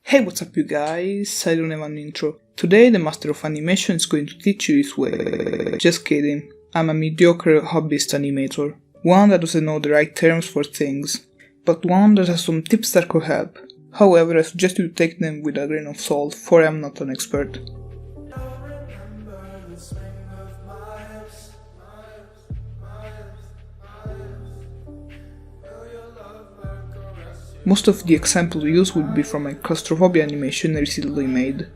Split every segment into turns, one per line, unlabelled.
Hey, what's up you guys, I don't have an intro. Today the master of animation is going to teach you his way. Just kidding, I'm a mediocre hobbyist animator. One that doesn't know the right terms for things, but one that has some tips that could help. However, I suggest you take them with a grain of salt, for I am not an expert. Most of the examples used would be from my claustrophobia animation I recently made.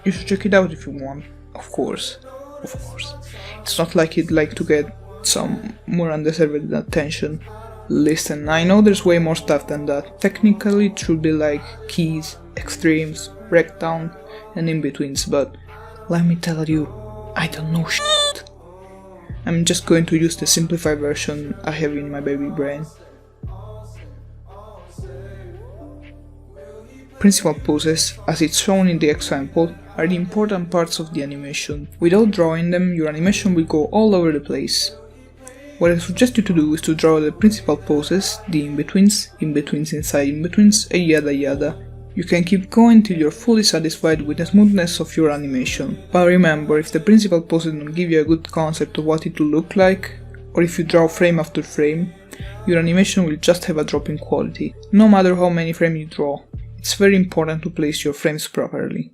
You should check it out if you want, of course. It's not like you'd like to get some more undeserved attention. Listen, I know there's way more stuff than that. Technically it should be like keys, extremes, breakdown, and in-betweens, but let me tell you, I don't know shit. I'm just going to use the simplified version I have in my baby brain. Principal poses, as it's shown in the example, are the important parts of the animation. Without drawing them, your animation will go all over the place. What I suggest you to do is to draw the principal poses, the in-betweens inside in-betweens, and yada yada. You can keep going till you're fully satisfied with the smoothness of your animation. But remember, if the principal poses don't give you a good concept of what it will look like, or if you draw frame after frame, your animation will just have a drop in quality, no matter how many frames you draw. It's very important to place your frames properly.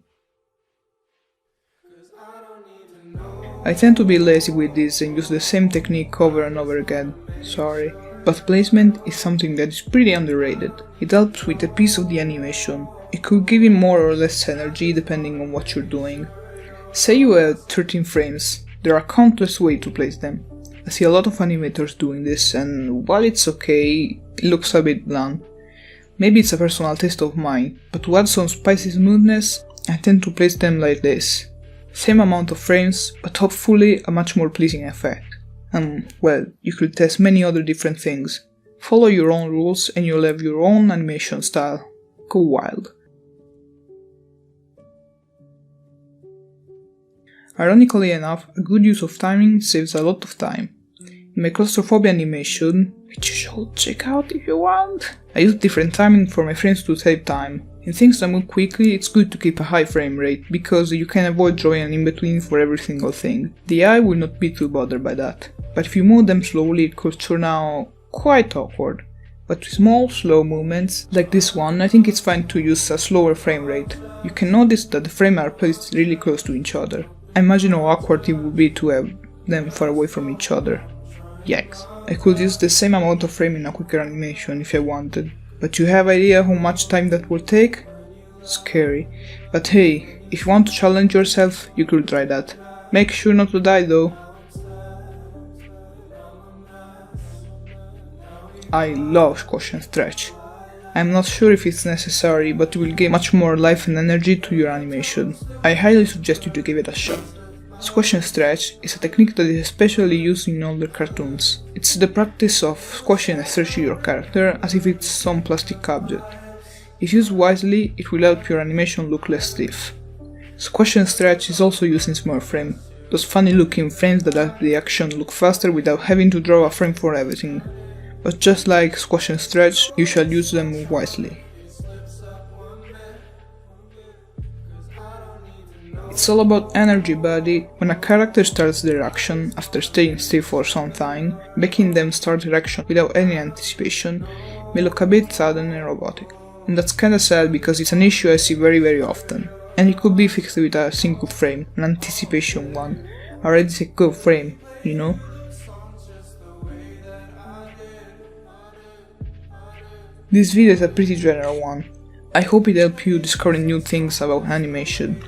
I tend to be lazy with this and use the same technique over and over again, sorry, but placement is something that is pretty underrated. It helps with the pace of the animation. It could give you more or less energy depending on what you're doing. Say you have 13 frames, there are countless ways to place them. I see a lot of animators doing this and while it's okay, it looks a bit bland. Maybe it's a personal taste of mine, but to add some spicy smoothness, I tend to place them like this. Same amount of frames, but hopefully a much more pleasing effect. And, well, you could test many other different things. Follow your own rules and you'll have your own animation style. Go wild. Ironically enough, a good use of timing saves a lot of time. In my claustrophobia animation, which you should check out if you want, I use different timing for my frames to save time. In things that move quickly, it's good to keep a high frame rate, because you can avoid drawing an in-between for every single thing. The eye will not be too bothered by that. But if you move them slowly, it could turn out quite awkward. But with small, slow movements, like this one, I think it's fine to use a slower frame rate. You can notice that the frames are placed really close to each other. Imagine how awkward it would be to have them far away from each other. Yikes. I could use the same amount of frame in a quicker animation if I wanted. But you have idea how much time that will take? Scary. But hey, if you want to challenge yourself, you could try that. Make sure not to die though. I love squash and stretch. I'm not sure if it's necessary, but it will give much more life and energy to your animation. I highly suggest you to give it a shot. Squash and stretch is a technique that is especially used in older cartoons. It's the practice of squashing and stretching your character as if it's some plastic object. If used wisely, it will help your animation look less stiff. Squash and stretch is also used in small frame, those funny looking frames that help the action look faster without having to draw a frame for everything. But just like squash and stretch, you shall use them wisely. It's all about energy, buddy. When a character starts their action after staying still for some time, making them start their action without any anticipation may look a bit sudden and robotic. And that's kinda sad because it's an issue I see very often. And it could be fixed with a single frame, an anticipation one, a ready set go frame, you know? This video is a pretty general one. I hope it helped you discover new things about animation.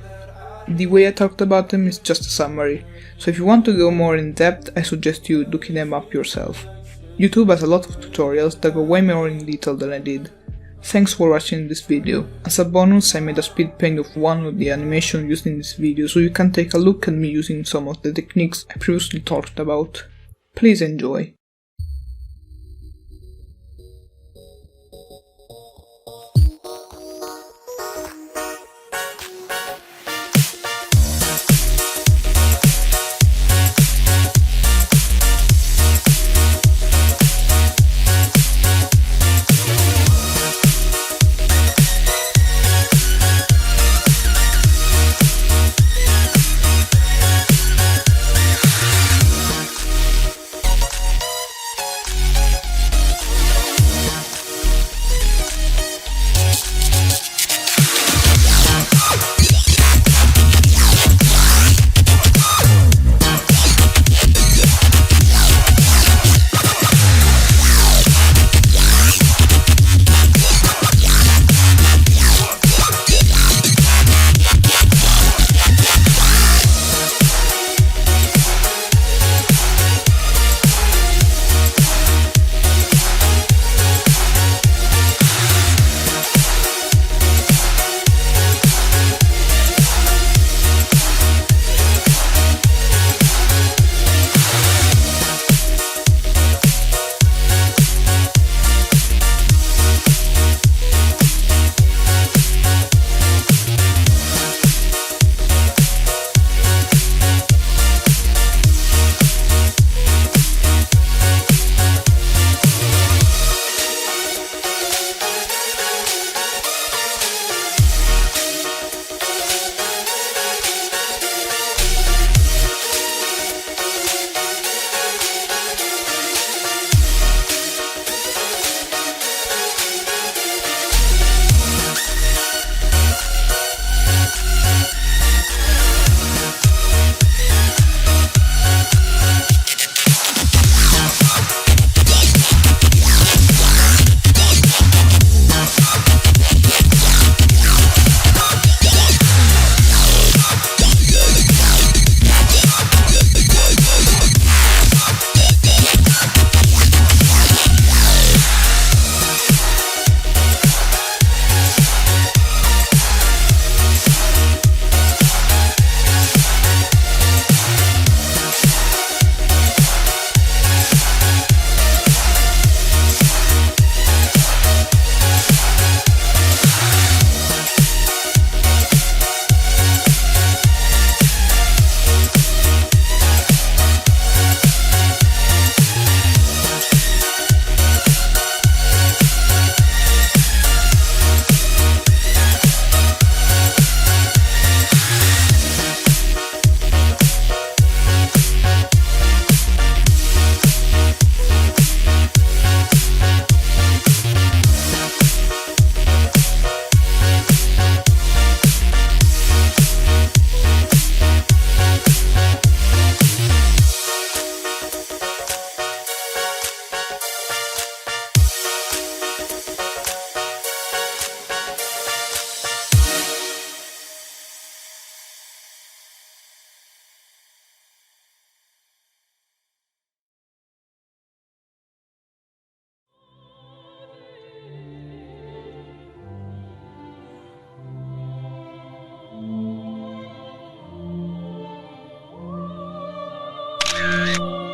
The way I talked about them is just a summary, so if you want to go more in depth, I suggest you looking them up yourself. YouTube has a lot of tutorials that go way more in detail than I did. Thanks for watching this video. As a bonus, I made a speed paint of one of the animation used in this video, so you can take a look at me using some of the techniques I previously talked about. Please enjoy. Bye.